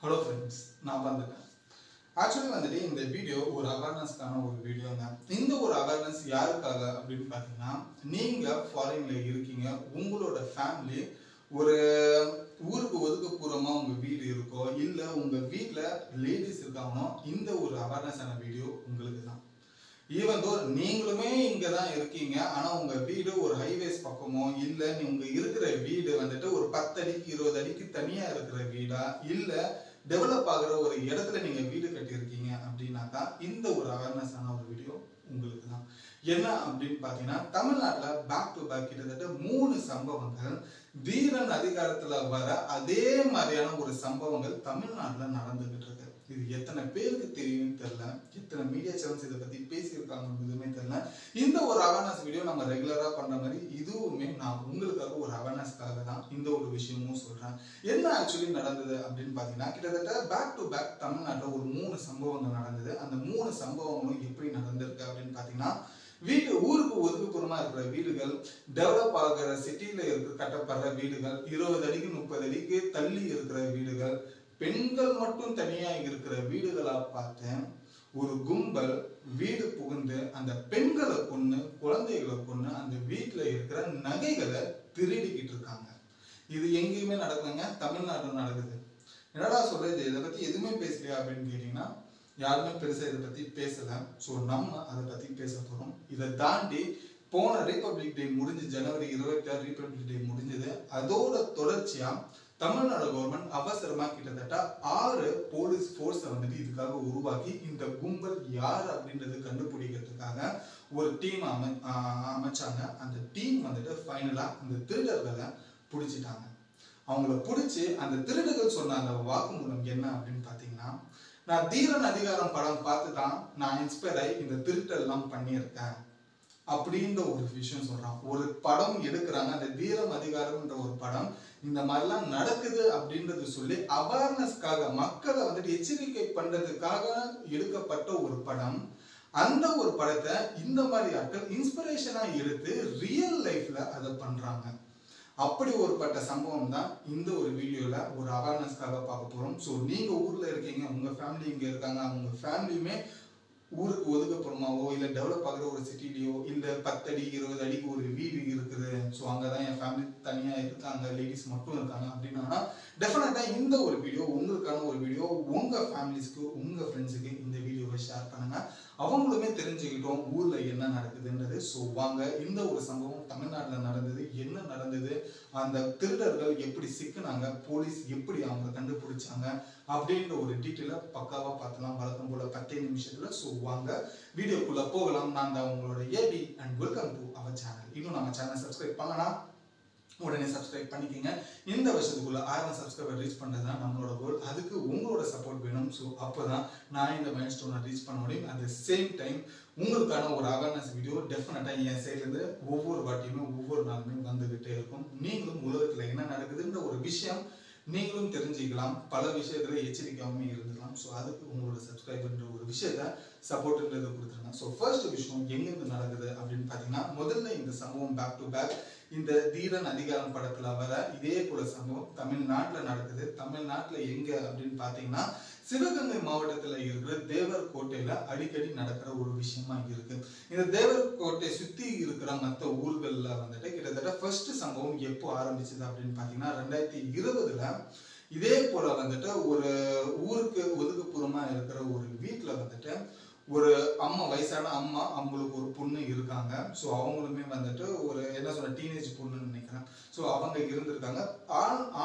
Hello friends, நான் வந்துட்டேன். Actually வந்துட்டு இந்த வீடியோ ஒரு அவேர்னஸ்க்கான ஒரு வீடியோங்க. இந்த ஒரு அவேர்னஸ் யாருக்காக அப்படின்னு பார்த்தீங்கன்னா, நீங்க ஃபாரின்ல இருக்கீங்க, உங்களோட ஃபேமிலி ஒரு ஊருக்கு ஒதுக்குப்புறமா உங்க வீடு இருக்கோ, இல்ல உங்க வீட்ல லேடிஸ் இருக்காங்களோ, இந்த ஒரு அவேர்னஸான வீடியோ உங்களுக்கு தான். ஈவன் தோ நீங்களுமே இங்க தான் இருக்கீங்க, ஆனா உங்க வீடு ஒரு ஹைவேஸ் பக்கமோ இல்ல நீங்க இருக்கிற வீடு வந்துட்டு ஒரு 10 அடிக்கு 20 அடிக்கு தனியா இருக்கிற வீடா இல்ல டெவலப் ஆகிற ஒரு இடத்துல நீங்க வீடு கட்டி இருக்கீங்க அப்படின்னாக்கா இந்த ஒரு அவேர்னஸான ஒரு வீடியோ உங்களுக்கு தான். என்ன அப்படின்னு பாத்தீங்கன்னா, தமிழ்நாட்டுல பேக் டு பேக் கிட்டத்தட்ட 3 சம்பவங்கள் வீரன் அதிகாரத்துல வர அதே மாதிரியான ஒரு சம்பவங்கள் தமிழ்நாட்டுல நடந்துகிட்டு இருக்கு. இது எத்தனை பேருக்கு தெரியும் தெரியல, எத்தனை மீடியா சேனல்ஸ் இதை பத்தி பேசியிருக்காங்க தெரியல. இந்த ஒரு அவேர்னஸ் வீடியோ நம்ம ரெகுலரா பண்ற மாதிரி இதுவுமே நான் உங்களுக்காக ஒரு அவேர்னஸ்க்காக தான் இந்த ஒரு விஷயமும் சொல்றேன். என்ன ஆக்சுவலி நடந்தது அப்படின்னு பாத்தீங்கன்னா, கிட்டத்தட்ட பேக் டு பேக் தமிழ்நாட்டுல ஒரு 3 சம்பவங்கள் நடந்தது. அந்த 3 சம்பவங்களும் எப்படி நடந்திருக்கு அப்படின்னு பாத்தீங்கன்னா, ஊருக்கு ஒதுக்குப்புறமா இருக்கிற வீடுகள், டெவலப் ஆகிற சிட்டியில கட்டப்படுற வீடுகள், 20 அடிக்கு 30 அடிக்கு தள்ளி இருக்கிற வீடுகள், பெண்கள் மட்டும் தனியா இருக்கிற வீடுகளா பார்த்தேன். ஒரு கும்பல் வீடு புகுந்து அந்த பெண்களை கொன்னு, குழந்தைகளை கொன்னு, அந்த வீட்டுல இருக்கிற நகைகளை திருடிக்கிட்டு இருக்காங்க. இது எங்கேயுமே நடக்குதுங்க, தமிழ்நாடு நடக்குது. என்னடா சொல்றது, இதை பத்தி எதுவுமே பேசலையா அப்படின்னு கேட்டீங்கன்னா, யாருமே பெருசா இதை பத்தி பேசல. சோ நம்ம அதை பத்தி பேச போறோம். இதை தாண்டி போன ரிபப்ளிக் டே முடிஞ்சு, ஜனவரி 26 ரிபப்ளிக் டே முடிஞ்சது. அதோட தொடர்ச்சியா தமிழ்நாடு கவர்மெண்ட் அவசரமா கிட்டத்தட்ட 6 போலீஸ் போர்ஸ் வந்துட்டு இதுக்காக உருவாக்கி இந்த கும்பல் யார் அப்படின்றது கண்டுபிடிக்கிறதுக்காக ஒரு டீம் அமைச்சாங்க. அந்த டீம் வந்துட்டு ஃபைனலா அந்த திருடர்களை பிடிச்சிட்டாங்க. அவங்கள பிடிச்சி அந்த திருடர்கள் சொன்ன அந்த வாக்குமூலம் என்ன அப்படின்னு பாத்தீங்கன்னா, நான் தீரன் அதிகாரம் படம் பார்த்து தான் நான் இன்ஸ்பயர் ஆகி இந்த திருட்டெல்லாம் பண்ணியிருக்கேன் அப்படின்ற ஒரு விஷயம் சொல்றான். ஒரு படம் எடுக்கிறாங்க, அந்த தீரம் அதிகாரம்ன்ற ஒரு படம், இந்த மாதிரிலாம் நடக்குது அப்படின்றது சொல்லி அவேர்னஸ்க்காக மக்களை வந்துட்டு எச்சரிக்கை பண்றதுக்காக எடுக்கப்பட்ட ஒரு படம். அந்த ஒரு படத்தை இந்த மாதிரி ஆட்கள் இன்ஸ்பிரேஷனா எடுத்து ரியல் லைஃப்ல அதை பண்றாங்க. அப்படி ஒருப்பட்ட சம்பவம் தான் இந்த ஒரு வீடியோல ஒரு அவேர்னஸ்க்காக பார்க்க போறோம். ஸோ நீங்க ஊர்ல இருக்கீங்க, உங்க ஃபேமிலி இங்க இருக்காங்க, உங்க ஃபேமிலியுமே ஊருக்கு ஒதுக்குப்புறமாவோ இல்ல டெவலப் ஆகிற ஒரு சிட்டிலையோ இல்ல 10 அடி 20 அடிக்கு ஒரு வீடு இருக்குது, ஸோ அங்கதான் என் ஃபேமிலி தனியா இருக்காங்க, லேடிஸ் மட்டும் இருக்காங்க அப்படின்னா டெஃபினட்டா இந்த ஒரு வீடியோ உங்களுக்கான ஒரு வீடியோ. உங்க ஃபேமிலிஸ்க்கு, உங்க ஃப்ரெண்ட்ஸுக்கு இந்த வீடியோவை ஷேர் பண்ணுங்க. அவங்களுமே தெரிஞ்சுக்கிட்டோம் ஊர்ல என்ன நடக்குதுன்றது. ஸோ வாங்க, இந்த ஒரு சம்பவம் தமிழ்நாட்டுல நடந்தது, என்ன நடந்தது, அந்த திருடர்கள் எப்படி சிக்கினாங்க, போலீஸ் எப்படி அவங்க கண்டுபிடிச்சாங்க அப்படின்ற ஒரு டீட்டெயில பக்காவா பார்த்துலாம், வழக்கம் போல 10 நிமிஷத்துல. ஸோ வாங்க வீடியோக்குள்ள போகலாம். நான் தான் உங்களோட AB and welcome to our channel. இன்னும் நம்ம சேனல் சப்ஸ்கிரைப் பண்ணலாம், உடனே சப்ஸ்கிரைப் பண்ணிக்கங்க. இந்த வருஷத்துக்குள்ள 1000 சப்ஸ்கிரைபர் ரீச் பண்றதுதான் நம்மளோட கோல். அதுக்கு உங்களோட சப்போர்ட் வேணும். ஸோ அப்பதான் நான் இந்த மைல் ஸ்டோனை ரீச் பண்ண முடியும். அட் த சேம் டைம் உங்களுக்கான ஒரு அவேர்னஸ் வீடியோ டெஃபினட்டா என் சைட்ல இருந்து ஒவ்வொரு வாட்டியுமே ஒவ்வொரு நாளுமே வந்துகிட்டே இருக்கும். நீங்களும் உலகத்துல என்ன நடக்குதுன்ற ஒரு விஷயம் நீங்களும் தெரிஞ்சுக்கலாம், பல விஷயத்துல எச்சரிக்கையாமே இருந்துக்கலாம். ஸோ அதுக்கு உங்களோட சப்ஸ்கிரைபர்ன்ற ஒரு விஷயத்த சப்போர்ட்ன்றது கொடுத்துருங்க. ஸோ ஃபர்ஸ்ட் விஷயம் எங்கிருந்து நடக்குது அப்படின்னு பாத்தீங்கன்னா, முதல்ல இந்த சம்பவம் பேக் டு பேக் இந்த தீரன் அதிகாரம் படத்துல வர இதே போல சம்பவம் தமிழ்நாட்டுல நடக்குது. தமிழ்நாட்டுல எங்க அப்படின்னு பாத்தீங்கன்னா, சிவகங்கை மாவட்டத்துல இருக்கிற தேவர் கோட்டையில அடிக்கடி நடக்கிற ஒரு விஷயமா இருக்கு. இந்த தேவர் கோட்டை சுத்தி இருக்கிற மற்ற ஊர்கள்ல வந்துட்டு கிட்டத்தட்ட ஃபர்ஸ்ட் சம்பவம் எப்போ ஆரம்பிச்சது அப்படின்னு பாத்தீங்கன்னா, 2020ல இதே போல வந்துட்டு ஒரு ஊருக்கு ஒதுக்குப்புறமா இருக்கிற ஒரு வீட்டுல வந்துட்டு ஒரு அம்மா, வயசான அம்மா, அவங்களுக்கு ஒரு பொண்ணு இருக்காங்க. ஸோ அவங்களுமே வந்துட்டு ஒரு என்ன சொல்ற டீனேஜ் பொண்ணுன்னு நினைக்கிறேன். ஸோ அவங்க இருந்திருக்காங்க.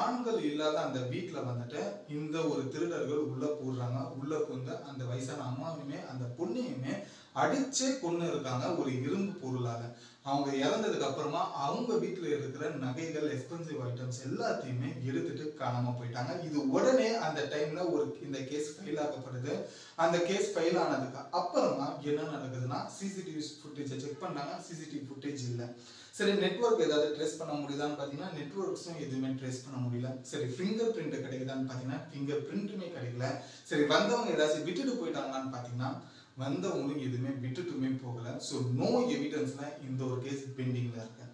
ஆண்கள் இல்லாத அந்த வீட்டுல வந்துட்டு இந்த ஒரு திருடர்கள் உள்ள போடுறாங்க. உள்ள வந்து அந்த வயசான அம்மாவையுமே அந்த பொண்ணையுமே அடிச்சே கொண்டு இருக்காங்க ஒரு இரும்பு பொருளால. அவங்க இறந்ததுக்கு அப்புறமா அவங்க வீட்டுல இருக்கிற நகைகள், எக்ஸ்பென்சிவ் ஐட்டம்ஸ் எல்லாத்தையுமே எடுத்துட்டு காணாம போயிட்டாங்க. இது உடனே அந்த டைம்ல இந்த கேஸ் ஃபைல் ஆக்கப்படுது. அந்த கேஸ் ஃபைல் ஆனதுக்கு அப்புறமா என்ன நடக்குதுன்னா, சிசிடிவி ஃபுட்டேஜை செக் பண்ணாங்க, சிசிடிவி ஃபுட்டேஜ் இல்லை. சரி, நெட்வொர்க் ஏதாவது ட்ரேஸ் பண்ண முடியுதான்னு பாத்தீங்கன்னா, நெட்வொர்க்ஸும் எதுவுமே ட்ரேஸ் பண்ண முடியல. சரி, ஃபிங்கர் பிரிண்ட் கிடைக்குதான்னு பாத்தீங்கன்னா, ஃபிங்கர் பிரிண்ட்டுமே கிடைக்கல. சரி, வந்தவங்க ஏதாச்சும் விட்டுட்டு போயிட்டாங்களான்னு பாத்தீங்கன்னா, வந்தவங்களும் எதுவுமே விட்டுட்டுமே போகல. ஸோ நோ எவிடன்ஸ்ல இந்த ஒரு கேஸ் பெண்டிங்ல இருக்கு.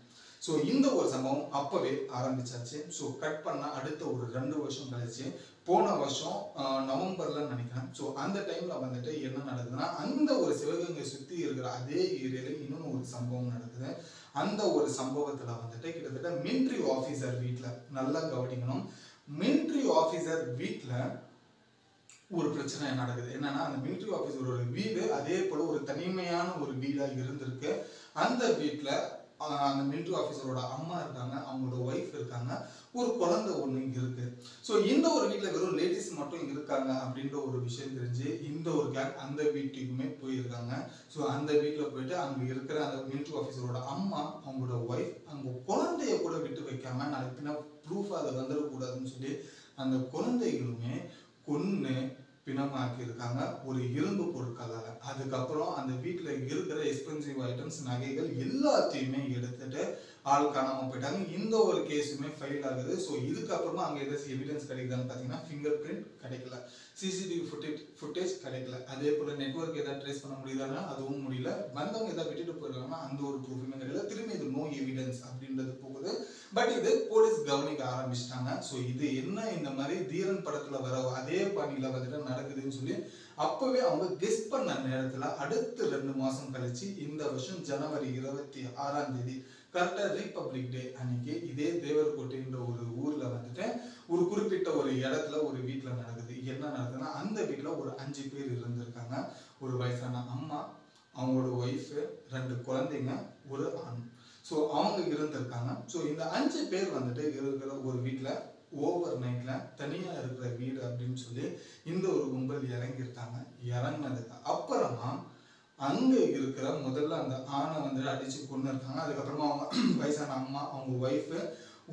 ஸோ இந்த ஒரு சம்பவம் அப்பவே ஆரம்பிச்சாச்சு. ஸோ கட் பண்ண அடுத்த ஒரு 2 வருஷம் கழிச்சு போன வருஷம் நவம்பர்ல நினைக்கிறேன். ஸோ அந்த டைம்ல வந்துட்டு என்ன நடக்குதுன்னா, அந்த ஒரு சிவகங்கை சுத்தி இருக்கிற அதே ஏரியால இன்னொன்று ஒரு சம்பவம் நடக்குது. அந்த ஒரு சம்பவத்துல வந்துட்டு கிட்டத்தட்ட மிலிட்ரி ஆபீசர் வீட்டுல, நல்லா கவனிக்கணும், மிலிட்ரி ஆபீசர் வீட்டுல ஒரு பிரச்சனை நடக்குது. என்னன்னா, அந்த மிலிட்ரி ஆபீசரோட வீடு அதே போல ஒரு தனிமையான ஒரு வீடா இருந்திருக்கு. அந்த வீட்டுல அந்த மிலிட்ரி ஆபீசரோட அம்மா இருக்காங்க, அவங்களோட ஒய்ஃப் இருக்காங்க, ஒரு குழந்தை ஒண்ணு இருக்கு. ஸோ இந்த ஒரு வீட்டுல வெறும் லேடிஸ் மட்டும் இருக்காங்க அப்படின்ற ஒரு விஷயம் தெரிஞ்சு இந்த ஒரு கேங் அந்த வீட்டுக்குமே போயிருக்காங்க. ஸோ அந்த வீட்டுல போயிட்டு அங்க இருக்கிற அந்த மிலிட்ரி ஆபீசரோட அம்மா, அவங்களோட ஒய்ஃப், அவங்க குழந்தைய கூட விட்டு வைக்காம நாளைக்கு பின்ன ப்ரூஃப் அதை வந்துடக்கூடாதுன்னு சொல்லி அந்த குழந்தைகளுமே கொன்னு பிணமாக்கி இருக்காங்க ஒரு இரும்பு பொருட்களால. அதுக்கப்புறம் அந்த வீட்டுல இருக்கிற எக்ஸ்பென்சிவ் ஐட்டம்ஸ், நகைகள் எல்லாத்தையுமே எடுத்துட்டு ஆள் காணாம போயிட்டாங்க. இந்த ஒரு கேஸுமே ஃபைல் ஆகுது. ஸோ இதுக்கப்புறமா அங்க ஏதாச்சும் எவிடன்ஸ் கிடைக்குதான்னு பாத்தீங்கன்னா ஃபிங்கர் பிரிண்ட் கிடைக்கல, சிசிடிவி ஃபுட்டேஜ் கிடைக்கல, அதே போல நெட்வொர்க் ஏதாவது ட்ரேஸ் பண்ண முடியுதானா அதுவும் முடியல, வந்தவங்க ஏதாவது விட்டுட்டு போயிருக்காங்கன்னா அந்த ஒரு ப்ரூஃபுமே கிடைக்கல. திரும்பி இது நோ எவிடன்ஸ் அப்படின்றது போகுது. பட் இது போலீஸ் கவனிக்க ஆரம்பிச்சிட்டாங்க. ஸோ இது என்ன இந்த மாதிரி தீரன் படத்துல வர அதே பணியில வந்துட்டு நடக்குதுன்னு சொல்லி அப்பவே அவங்க கெஸ் பண்ண நேரத்துல அடுத்த 2 மாசம் கழிச்சு இந்த வருஷம் ஜனவரி 26 கரெக்டா ரிபப்ளிக் டே அன்னைக்கு இதே தேவர்கோட்டைன்ற ஒரு ஊர்ல வந்துட்டு ஒரு குறிப்பிட்ட ஒரு இடத்துல ஒரு வீட்டுல நடக்குது. என்ன நடக்குதுன்னா, அந்த வீட்டுல ஒரு 5 பேர் இருந்திருக்காங்க. ஒரு வயசான அம்மா, அவங்களோட ஒய்ஃப், 2 குழந்தைங்க, ஒரு ஆண். ஸோ அவங்க இருந்திருக்காங்க. ஸோ இந்த 5 பேர் வந்துட்டு இருக்கிற ஒரு வீட்டுல ஓவர் நைட்ல தனியா இருக்கிற வீடு அப்படின்னு சொல்லி இந்த ஒரு கும்பல் இறங்கியிருக்காங்க. இறங்கினதுக்கு அப்புறமா அங்க இருக்கிற முதல்ல அந்த ஆணை வந்து அடிச்சு கொண்டு இருக்காங்க. அதுக்கப்புறமா அவங்க வயசான அம்மா, அவங்க ஒய்ஃப்,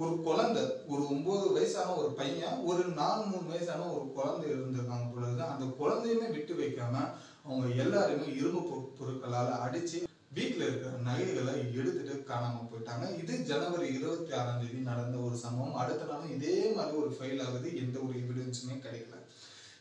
ஒரு குழந்தை, ஒரு 9 வயசான ஒரு பையன், ஒரு 4-3 வயசான ஒரு குழந்தை இருந்திருக்காங்க பொழுது அந்த குழந்தையுமே விட்டு வைக்காம அவங்க எல்லாருமே இரும்பு பொருட்களால அடிச்சு வீட்டுல இருக்கிற நகைகளை எடுத்துட்டு காணாம போயிட்டாங்க. இது ஜனவரி 26 நடந்த ஒரு சம்பவம். அடுத்த நாளும் இதே மாதிரி ஒரு ஃபைல் ஆகுது, எந்த ஒரு எவிடன்ஸுமே கிடைக்கல.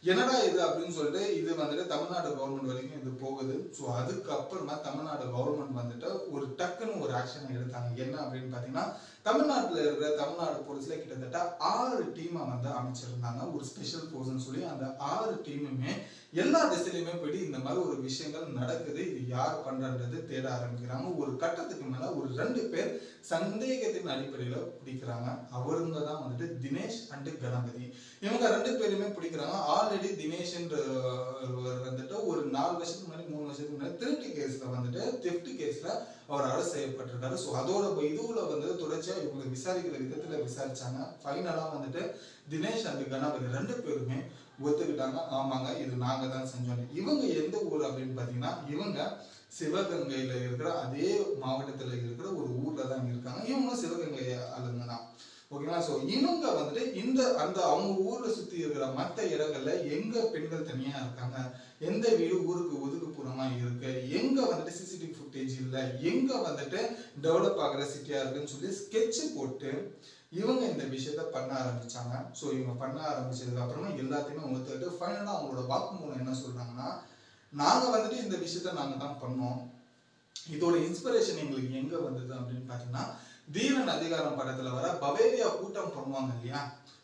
என்னடா இது அப்படின்னு சொல்லிட்டு இது வந்துட்டு தமிழ்நாடு கவர்மெண்ட் வரைக்கும் இது போகுது. ஸோ அதுக்கப்புறமா தமிழ்நாடு கவர்மெண்ட் வந்துட்டு ஒரு டக்குன்னு ஒரு ஆக்ஷன் எடுத்தாங்க. என்ன அப்படின்னு பாத்தீங்கன்னா, தமிழ்நாட்டில் இருக்கிற தமிழ்நாடு போலீஸ்ல கிட்டத்தட்ட 6 டீமை வந்து அமைச்சிருந்தாங்க, ஒரு ஸ்பெஷல் போர்ஸ்ன்னு சொல்லி. அந்த 6 டீமுமே எல்லா திசையிலுமே போயிட்டு இந்த மாதிரி ஒரு விஷயங்கள் நடக்குது, இது யார் பண்றது தேட ஆரம்பிக்கிறாங்க. ஒரு கட்டத்துக்கு மேல ஒரு 2 பேர் சந்தேகத்தின் அடிப்படையில பிடிக்கிறாங்க. அவருங்க தான் வந்துட்டு தினேஷ் அண்ட் கணபதி. இவங்க 2 பேருமே பிடிக்கிறாங்க. ஆல்ரெடி தினேஷ்ன்ற வந்துட்டு ஒரு 4 வருஷத்துக்கு முன்னாடி 3 வருஷத்துக்கு முன்னாடி திருட்டு கேஸ்ல வந்துட்டு தெஃப்ட் கேஸ்ல அவர் அரெஸ்ட் செய்யப்பட்டிருக்காரு. ஸோ அதோட இதுல வந்து தொடர்ச்சியா இவங்க விசாரிக்கிற விதத்துல விசாரிச்சாங்க. ஃபைனலா வந்துட்டு தினேஷ் அண்ட் கணபதி 2 பேருமே ஒத்துக்கிட்டாங்க, ஆமாங்க இது நாங்க தான் செஞ்சோம். இவங்க எந்த ஊர் அப்படின்னு பாத்தீங்கன்னா, இவங்க சிவகங்கையில இருக்கிற அதே மாவட்டத்துல இருக்கிற ஒரு ஊர்ல தான் இருக்காங்க. இவங்க சிவகங்கை ஆளுங்க தான். ஓகேங்களா? ஸோ இவங்க வந்துட்டு இந்த அந்த அவங்க ஊர்ல சுத்தி இருக்கிற மற்ற இடங்கள்ல எங்க பெண்கள் தனியா இருக்காங்க, எந்த வீடு ஊருக்கு ஒதுக்குப்புறமா இருக்கு, எங்க வந்துட்டு சிசிடிவி ஃபுட்டேஜ் இல்லை, எங்க வந்துட்டு டெவலப் ஆகிற சிட்டியா இருக்குன்னு சொல்லி ஸ்கெட்ச் போட்டு இவங்க இந்த விஷயத்த பண்ண ஆரம்பிச்சாங்க. ஸோ இவங்க பண்ண ஆரம்பிச்சதுக்கு அப்புறமா எல்லாத்தையுமே ஒத்துக்கிட்டு ஃபைனலா அவங்களோட வாக்குமூலம் என்ன சொல்றாங்கன்னா, நாங்க வந்துட்டு இந்த விஷயத்த நாங்க தான் பண்ணோம், இதோட இன்ஸ்பிரேஷன் எங்களுக்கு எங்க வந்தது அப்படின்னு பாத்தீங்கன்னா, தீரன் அதிகாரம் படத்துல வர பவேரியா கூட்டம் பண்ணுவாங்க இல்லையா,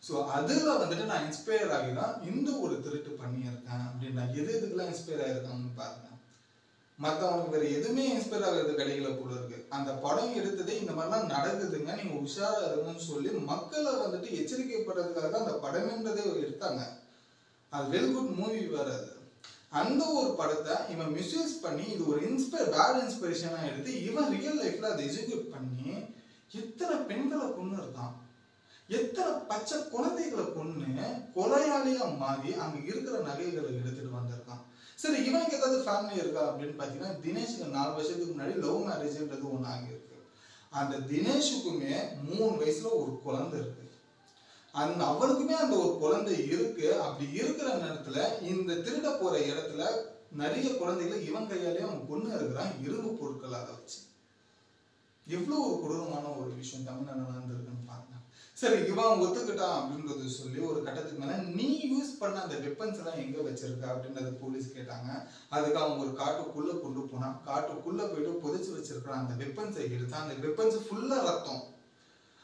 ஸோ அதுல வந்துட்டு நான் இன்ஸ்பயர் ஆகி தான் இந்த ஒரு திருட்டு பண்ணியிருக்கேன் அப்படின்னா. எதுக்கெல்லாம் இன்ஸ்பயர் ஆயிருக்காங்கன்னு பாருங்க. மற்றவங்களுக்கு வேற எதுவுமே இன்ஸ்பயர் ஆகிறது கிடைக்கல போல இருக்கு. அந்த படம் எடுத்ததே இந்த மாதிரிலாம் நடக்குதுங்க, நீங்க உஷாரா இருங்கன்னு சொல்லி மக்களை வந்துட்டு எச்சரிக்கைப்படுறதுக்காக தான் அந்த படம்ன்றதே எடுத்தாங்க. அது வெல் குட் மூவி வேற. அது அந்த ஒரு படத்தை இவன் மிஸ்யூஸ் பண்ணி இது ஒரு பேட் இன்ஸ்பிரேஷனா எடுத்து இவன் ரியல் லைஃப்ல அதை எக்ஸிக்யூட் பண்ணி எத்தனை பெண்களை கொண்டு இருக்கான், எத்தனை பச்சை குழந்தைகளை கொண்டு கொலையாளியா மாறி அங்க இருக்கிற நகைகளை எடுத்துட்டு வந்திருக்கான். சரி, இவனுக்கு ஏதாவது ஃபேமிலி இருக்கா அப்படின்னு பாத்தீங்கன்னா, தினேஷுக்கு 4 வருஷத்துக்கு முன்னாடி லவ் மேரேஜ்ன்றது ஒண்ணு ஆகியிருக்கு. அந்த தினேஷுக்குமே 3 வயசுல ஒரு குழந்தை இருக்கு. அவளுக்குமே அந்த ஒரு குழந்தை இருக்கு. அப்படி இருக்கிற நேரத்துல இந்த திருட போற இடத்துல நிறைய குழந்தைகளை இவன் கையாலே அவன் கொண்டு இருக்கிறான், இரும்பு பொருட்களாக வச்சு. எவ்வளவு ஒரு கொடூரமான ஒரு விஷயம் தமிழ்நாடு நடந்திருக்குன்னு பாருங்க. சரி இவன் ஒத்துக்கிட்டான் அப்படின்றது சொல்லி ஒரு கட்டத்துக்கு மேல நீ யூஸ் பண்ண அந்த வெப்பன்ஸ் எல்லாம் எங்க வச்சிருக்க அப்படின்றத போலீஸ் கேட்டாங்க. அதுக்கு அவங்க ஒரு காட்டுக்குள்ள கொண்டு போனான். காட்டுக்குள்ள போயிட்டு புதைச்சு வச்சிருக்கிற அந்த வெப்பன்ஸை எடுத்தான். அந்த வெப்பன்ஸ் ஃபுல்லா ரத்தம்.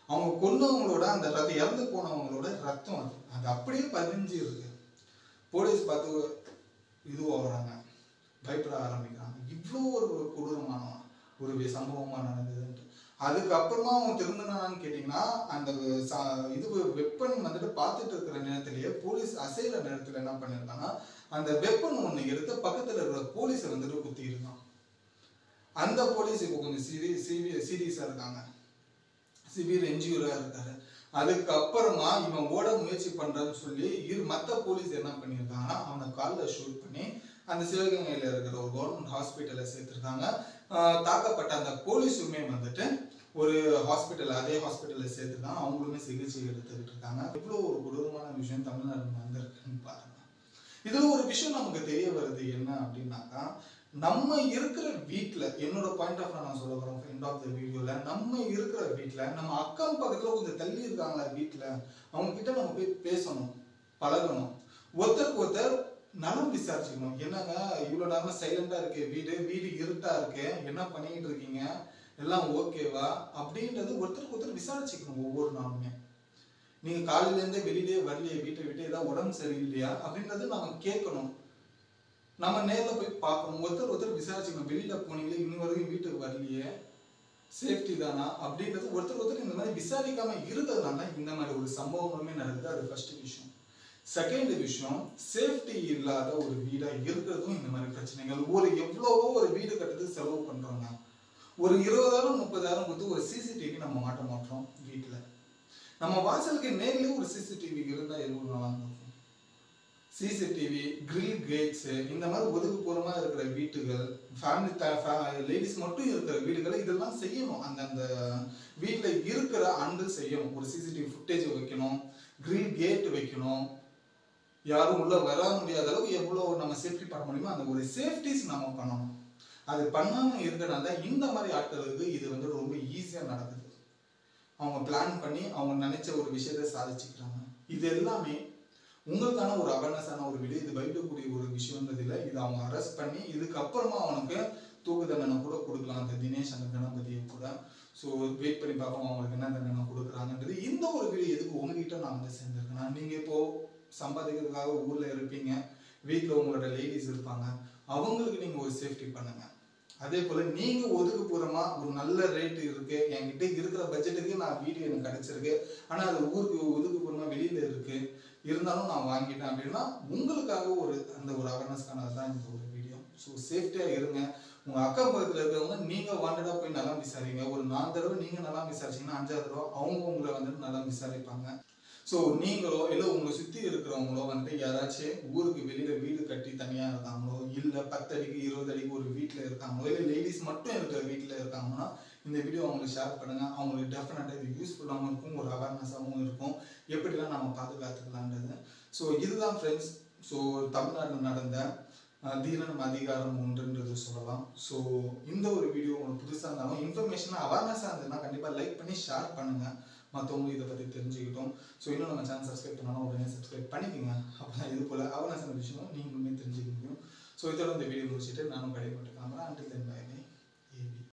அவங்க கொன்னவங்களோட அந்த ரத்தம், இறந்து போனவங்களோட ரத்தம் அது அது அப்படியே பதிஞ்சு இருக்கு. போலீஸ் பார்த்து இதுவாகிறாங்க, பயப்பட ஆரம்பிக்கிறாங்க. இவ்வளோ ஒரு கொடூரமான ஒரு சம்பவமா நடந்ததுன்ட்டு. அதுக்கப்புறமா அவன் திரும்பினான்னு கேட்டீங்கன்னா, அந்த இது வெப்பன் வந்துட்டு பார்த்துட்டு இருக்கிற நேரத்திலேயே போலீஸ் அசைகிற நேரத்தில் என்ன பண்ணியிருக்காங்கன்னா, அந்த வெப்பன் ஒன்று எடுத்து பக்கத்தில் இருக்கிற போலீஸை வந்துட்டு குத்தி இருக்கான். அந்த போலீஸ் இப்போ கொஞ்சம் சீரியஸா இருக்காங்க, சிவியர் இன்ஜூரியா இருக்காரு. அதுக்கப்புறமா இவன் ஓட முயற்சி பண்றான்னு சொல்லி மற்ற போலீஸ் என்ன பண்ணியிருக்காங்கன்னா, அவனை காலில் ஷூட் பண்ணி அந்த சிவகங்கையில இருக்கிற ஒரு கவர்மெண்ட் ஹாஸ்பிட்டலை சேர்த்திருக்காங்க. தாக்கப்பட்ட அந்த போலீஸுமே வந்துட்டு ஒரு ஹாஸ்பிட்டல், அதே ஹாஸ்பிட்டல்ல சேர்த்துதான் அவங்களுமே சிகிச்சை எடுத்துக்கிட்டு இருக்காங்க. இவ்வளவு ஒரு கொடூரமான விஷயம் தமிழ்நாடு வந்திருக்குன்னு பாருங்க. இதுல ஒரு விஷயம் நமக்கு தெரிய வருது என்ன அப்படின்னாக்கா, நம்ம இருக்கிற வீட்டுல, என்னோட பாயிண்ட் ஆஃப் நான் சொல்ல வரேன் எண்ட் ஆஃப் த வீடியோல, நம்ம இருக்கிற வீட்டுல நம்ம அக்கம் பக்கத்துல கொஞ்சம் தள்ளி இருக்காங்களா வீட்டுல, அவங்க கிட்ட நம்ம போய் பேசணும், பழகணும், ஒருத்தருக்கு ஒருத்தர் நலம் விசாரிச்சுக்கணும். என்னங்க இவ்வளவு நேரம் சைலண்டா இருக்கு வீடு, வீடு இருட்டா இருக்கு, என்ன பண்ணிட்டு இருக்கீங்க, எல்லாம் ஓகேவா அப்படின்றது ஒருத்தருக்கு ஒருத்தர் விசாரிச்சுக்கணும். ஒவ்வொரு நாளுமே நீங்க காலையில இருந்தே வெளியிலேயே வரலையே, வீட்டை விட்டு ஏதாவது உடம்பு சரியில்லையா அப்படின்றது நம்ம கேட்கணும். நம்ம நேரில் போய் பார்க்கணும், ஒருத்தர் ஒருத்தர் விசாரிச்சுக்கணும். வெளியில போனீங்களே இன்னும் வரைக்கும் வீட்டுக்கு வரலையே, சேஃப்டி தானா அப்படின்றது ஒருத்தர் ஒருத்தர் இந்த மாதிரி விசாரிக்காம இருந்ததுனால இந்த மாதிரி ஒரு சம்பவங்களுமே நடக்குது. அது ஃபர்ஸ்ட் விஷயம். செகண்ட் விஷயம், சேஃப்டி இல்லாத ஒரு வீடா இருக்கிறதும் இந்த மாதிரி பிரச்சனைகள். எவ்வளவோ ஒரு வீடு கட்டுறதுக்கு செலவு பண்றோங்க. ஒரு 20,000 30,000 கொடுத்து ஒரு சிசிடிவி நம்ம மாட்ட மாட்டோம் வீட்டுல. நம்ம வாசலுக்கு நேர்லயே ஒரு சிசிடிவி இருந்தா எவ்வளவு நல்லா இருக்கும். சிசிடிவி, கிரில் கேட்ஸ், இந்த மாதிரி ஒதுக்குப்புறமா இருக்கிற வீட்டுகள், ஃபேமிலி லேடிஸ் மட்டும் இருக்கிற வீடுகளை இதெல்லாம் செய்யணும். அந்த வீட்டுல இருக்கிற அன்று செய்யணும். ஒரு சிசிடிவி ஃபுட்டேஜ் வைக்கணும், கிரில் கேட் வைக்கணும், யாரும் உள்ள வர முடியாத அளவுக்கு எவ்வளவு நம்ம சேஃப்டி பண்ண முடியுமோ அந்த ஒரு சேஃப்டிஸ் நம்ம பண்ணணும். அது பண்ணாம இருக்கிறனால இந்த மாதிரி ஆட்களுக்கு இது வந்து ரொம்ப ஈஸியா நடக்குது. அவங்க பிளான் பண்ணி அவங்க நினைச்ச ஒரு விஷயத்த சாதிச்சுக்கிறாங்க. இது எல்லாமே உங்களுக்கான ஒரு அவேர்னஸான ஒரு வீடியோ. இது பயப்படக்கூடிய ஒரு விஷயம்ன்றது இல்லை. இது அவங்க அரெஸ்ட் பண்ணி இதுக்கப்புறமா அவனுக்கு தூக்கு தண்டனை கூட கொடுக்கலாம், அந்த தினேஷ் அந்த கணபதியை கூட. ஸோ வெயிட் பண்ணி பார்ப்போம் அவங்களுக்கு என்ன தண்டனை கொடுக்குறாங்கன்றது. இந்த ஒரு வீடியோ எதுக்கு உங்ககிட்ட நான் வந்து சேர்ந்துருக்கேன்னா, நீங்க இப்போ சம்பாதிக்கிறதுக்காக ஊர்ல இருப்பீங்க, வீட்டில் உங்களோட லேடிஸ் இருப்பாங்க, அவங்களுக்கு நீங்க ஒரு சேஃப்டி பண்ணுங்க. அதே போல நீங்க ஒதுக்குப்புறமா ஒரு நல்ல ரேட்டு இருக்கு, என்கிட்ட இருக்கிற பட்ஜெட்டுக்கு நான் வீடியோ எனக்கு கிடைச்சிருக்கு, ஆனா அது ஊருக்கு ஒதுக்குப்புறமா வெளியில இருக்கு, இருந்தாலும் நான் வாங்கிட்டேன் அப்படின்னா உங்களுக்காக அந்த ஒரு அவேர்னஸ்க்கானது தான் இந்த ஒரு வீடியோ. ஸோ சேஃப்டியா இருங்க. உங்க அக்கம் பக்கத்துல இருக்கிறவங்க நீங்க வாண்டடா போய் நல்லா விசாரிங்க. ஒரு 4 தடவை நீங்க நல்லா விசாரிச்சீங்கன்னா 5ஆவது தடவை அவங்க உங்களை வந்துட்டு நல்லா விசாரிப்பாங்க. ஸோ நீங்களோ இல்லை உங்களை சுற்றி இருக்கிறவங்களோ வந்துட்டு யாராச்சும் ஊருக்கு வெளியில வீடு கட்டி தனியாக இருக்காங்களோ, இல்லை 10 அடிக்கு 20 அடிக்கு ஒரு வீட்டில் இருக்காங்களோ, இல்லை லேடிஸ் மட்டும் இருக்கிற வீட்டில் இருக்காங்கன்னா இந்த வீடியோ அவங்களுக்கு ஷேர் பண்ணுங்க. அவங்களுக்கு டெஃபினட்டாக இது யூஸ்ஃபுல்லாகவும் இருக்கும், ஒரு அவேர்னஸாகவும் இருக்கும், எப்படிலாம் நம்ம பாதுகாத்துக்கலான்றது. ஸோ இதுதான் ஃப்ரெண்ட்ஸ். ஸோ தமிழ்நாட்டில் நடந்த தீரன் அதிகாரம் 1ன்றது சொல்லலாம். ஸோ இந்த ஒரு வீடியோ உங்களுக்கு புதுசாக இருந்தாலும் இன்ஃபர்மேஷனாக அவேர்னஸாக இருந்ததுன்னா கண்டிப்பாக லைக் பண்ணி ஷேர் பண்ணுங்க, மற்றவங்க இதை பற்றி தெரிஞ்சுக்கிட்டோம். ஸோ இன்னும் நம்ம சேனல் சப்ஸ்கிரைப் பண்ணாலும் உடனே சப்ஸ்கிரைப் பண்ணிக்கோங்க. அப்போ இது போல் அவேர்னஸான விஷயம் நீங்களுமே தெரிஞ்சுக்க முடியும். ஸோ இதோட இந்த வீடியோ முடிச்சுட்டு நானும் கடைப்பட்டு கிளம்புறேன். Until then by.